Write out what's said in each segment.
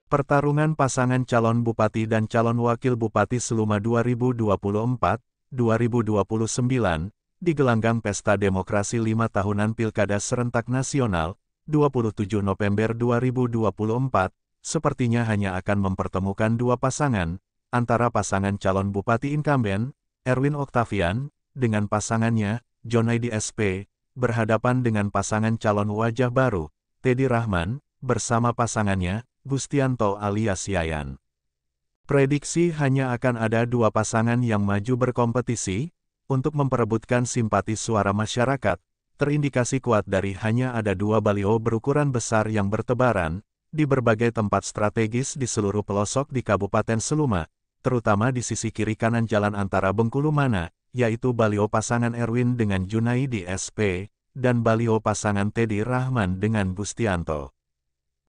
Pertarungan pasangan calon bupati dan calon wakil bupati Seluma 2024-2029 di gelanggang Pesta Demokrasi 5 Tahunan Pilkada Serentak Nasional, 27 November 2024, sepertinya hanya akan mempertemukan dua pasangan, antara pasangan calon bupati incumbent, Erwin Octavian, dengan pasangannya, Jonaidi SP, berhadapan dengan pasangan calon wajah baru, Teddy Rahman, bersama pasangannya, Gustianto alias Yayan. Prediksi hanya akan ada dua pasangan yang maju berkompetisi, untuk memperebutkan simpati suara masyarakat, terindikasi kuat dari hanya ada dua baliho berukuran besar yang bertebaran, di berbagai tempat strategis di seluruh pelosok di Kabupaten Seluma, terutama di sisi kiri kanan jalan antara Bengkulu Mana, yaitu baliho pasangan Erwin dengan Junaidi SP, dan baliho pasangan Teddy Rahman dengan Gustianto.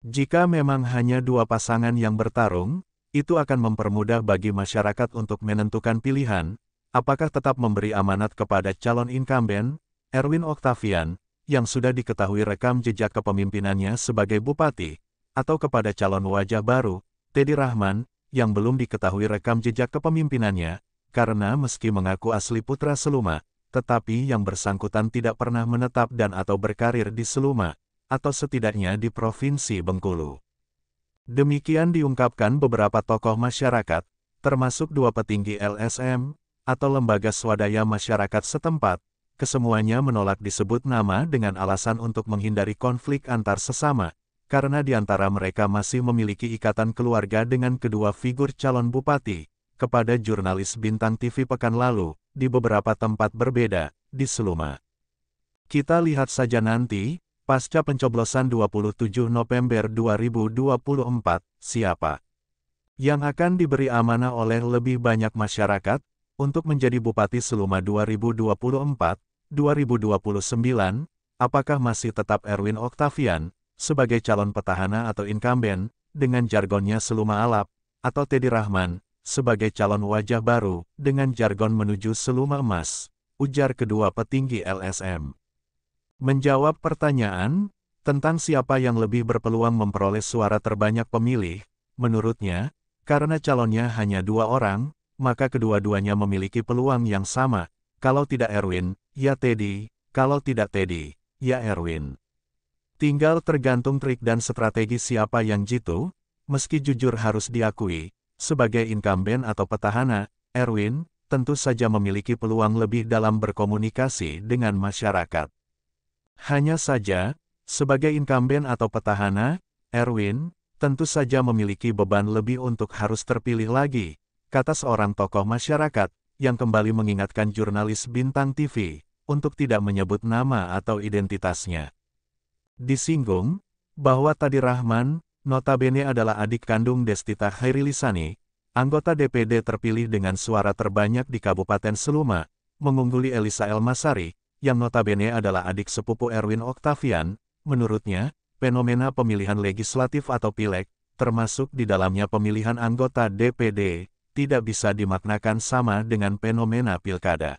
Jika memang hanya dua pasangan yang bertarung, itu akan mempermudah bagi masyarakat untuk menentukan pilihan, apakah tetap memberi amanat kepada calon incumbent, Erwin Octavian, yang sudah diketahui rekam jejak kepemimpinannya sebagai bupati, atau kepada calon wajah baru, Teddy Rahman, yang belum diketahui rekam jejak kepemimpinannya, karena meski mengaku asli putra Seluma, tetapi yang bersangkutan tidak pernah menetap dan atau berkarir di Seluma, atau setidaknya di Provinsi Bengkulu. Demikian diungkapkan beberapa tokoh masyarakat, termasuk dua petinggi LSM, atau lembaga swadaya masyarakat setempat, kesemuanya menolak disebut nama dengan alasan untuk menghindari konflik antar sesama, karena di antara mereka masih memiliki ikatan keluarga dengan kedua figur calon bupati, kepada jurnalis Bintang TV pekan lalu, di beberapa tempat berbeda, di Seluma. Kita lihat saja nanti, pasca pencoblosan 27 November 2024, siapa yang akan diberi amanah oleh lebih banyak masyarakat, untuk menjadi Bupati Seluma 2024-2029, apakah masih tetap Erwin Octavian, sebagai calon petahana atau incumbent, dengan jargonnya Seluma Alap, atau Teddy Rahman, sebagai calon wajah baru, dengan jargon menuju Seluma Emas, ujar kedua petinggi LSM. Menjawab pertanyaan, tentang siapa yang lebih berpeluang memperoleh suara terbanyak pemilih, menurutnya, karena calonnya hanya dua orang, maka kedua-duanya memiliki peluang yang sama, kalau tidak Erwin, ya Teddy, kalau tidak Teddy, ya Erwin. Tinggal tergantung trik dan strategi siapa yang jitu, meski jujur harus diakui, sebagai incumbent atau petahana, Erwin, tentu saja memiliki peluang lebih dalam berkomunikasi dengan masyarakat. Hanya saja, sebagai incumbent atau petahana, Erwin, tentu saja memiliki beban lebih untuk harus terpilih lagi, kata seorang tokoh masyarakat, yang kembali mengingatkan jurnalis Bintang TV, untuk tidak menyebut nama atau identitasnya. Disinggung, bahwa Teddy Rahman, notabene adalah adik kandung Destita Hairilisani, anggota DPD terpilih dengan suara terbanyak di Kabupaten Seluma, mengungguli Elisa Elmasari, yang notabene adalah adik sepupu Erwin Octavian. Menurutnya, fenomena pemilihan legislatif atau pileg, termasuk di dalamnya pemilihan anggota DPD, tidak bisa dimaknakan sama dengan fenomena pilkada.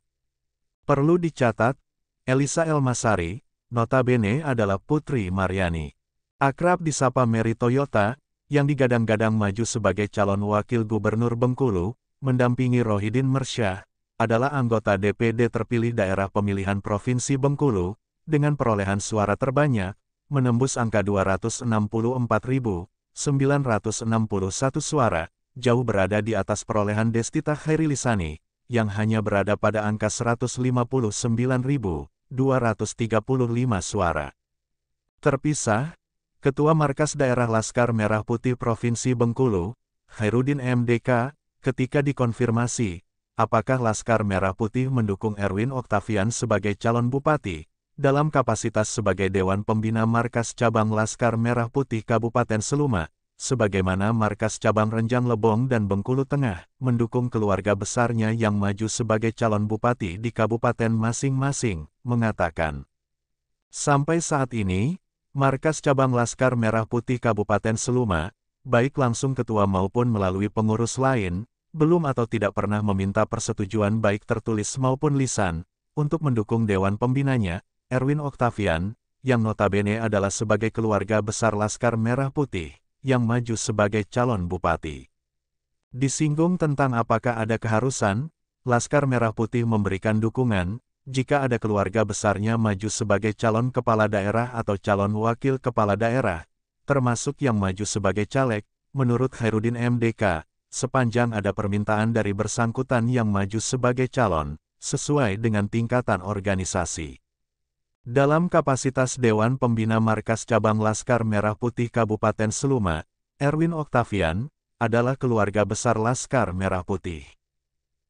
Perlu dicatat, Elisa Elmasari, notabene adalah putri Mariani, akrab disapa Mary Toyota, yang digadang-gadang maju sebagai calon wakil gubernur Bengkulu, mendampingi Rohidin Mersyah, adalah anggota DPD terpilih daerah pemilihan Provinsi Bengkulu, dengan perolehan suara terbanyak, menembus angka 264.961 suara, jauh berada di atas perolehan Destita Hairilisani, yang hanya berada pada angka 159.235 suara. Terpisah, Ketua Markas Daerah Laskar Merah Putih Provinsi Bengkulu, Khairuddin MDK, ketika dikonfirmasi, apakah Laskar Merah Putih mendukung Erwin Octavian sebagai calon bupati, dalam kapasitas sebagai Dewan Pembina Markas Cabang Laskar Merah Putih Kabupaten Seluma, sebagaimana Markas Cabang Renjang Lebong dan Bengkulu Tengah, mendukung keluarga besarnya yang maju sebagai calon bupati di kabupaten masing-masing, mengatakan, sampai saat ini, Markas Cabang Laskar Merah Putih Kabupaten Seluma, baik langsung ketua maupun melalui pengurus lain, belum atau tidak pernah meminta persetujuan baik tertulis maupun lisan, untuk mendukung Dewan Pembinanya, Erwin Octavian, yang notabene adalah sebagai keluarga besar Laskar Merah Putih, yang maju sebagai calon bupati. Disinggung tentang apakah ada keharusan, Laskar Merah Putih memberikan dukungan, jika ada keluarga besarnya maju sebagai calon kepala daerah atau calon wakil kepala daerah, termasuk yang maju sebagai caleg, menurut Khairuddin MDK, sepanjang ada permintaan dari bersangkutan yang maju sebagai calon, sesuai dengan tingkatan organisasi. Dalam kapasitas Dewan Pembina Markas Cabang Laskar Merah Putih Kabupaten Seluma, Erwin Oktavian, adalah keluarga besar Laskar Merah Putih.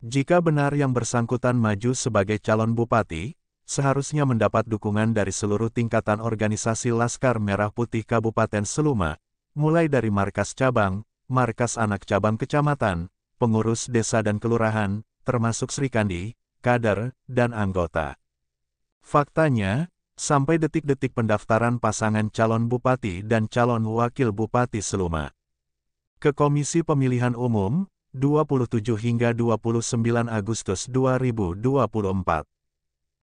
Jika benar yang bersangkutan maju sebagai calon bupati, seharusnya mendapat dukungan dari seluruh tingkatan organisasi Laskar Merah Putih Kabupaten Seluma, mulai dari markas cabang, markas anak cabang kecamatan, pengurus desa dan kelurahan, termasuk Srikandi, kader, dan anggota. Faktanya, sampai detik-detik pendaftaran pasangan calon bupati dan calon wakil bupati Seluma ke Komisi Pemilihan Umum, 27 hingga 29 Agustus 2024.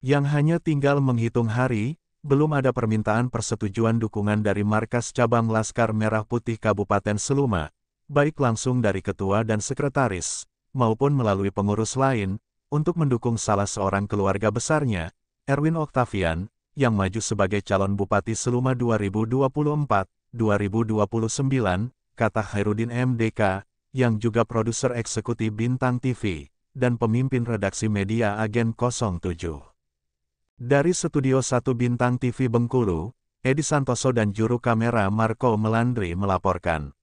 Yang hanya tinggal menghitung hari, belum ada permintaan persetujuan dukungan dari markas cabang Laskar Merah Putih Kabupaten Seluma, baik langsung dari ketua dan sekretaris, maupun melalui pengurus lain, untuk mendukung salah seorang keluarga besarnya, Erwin Oktavian, yang maju sebagai calon Bupati Seluma 2024-2029, kata Khairuddin MDK, yang juga produser eksekutif Bintang TV, dan pemimpin redaksi media Agen 07. Dari Studio 1 Bintang TV Bengkulu, Edi Santoso dan juru kamera Marco Melandri melaporkan.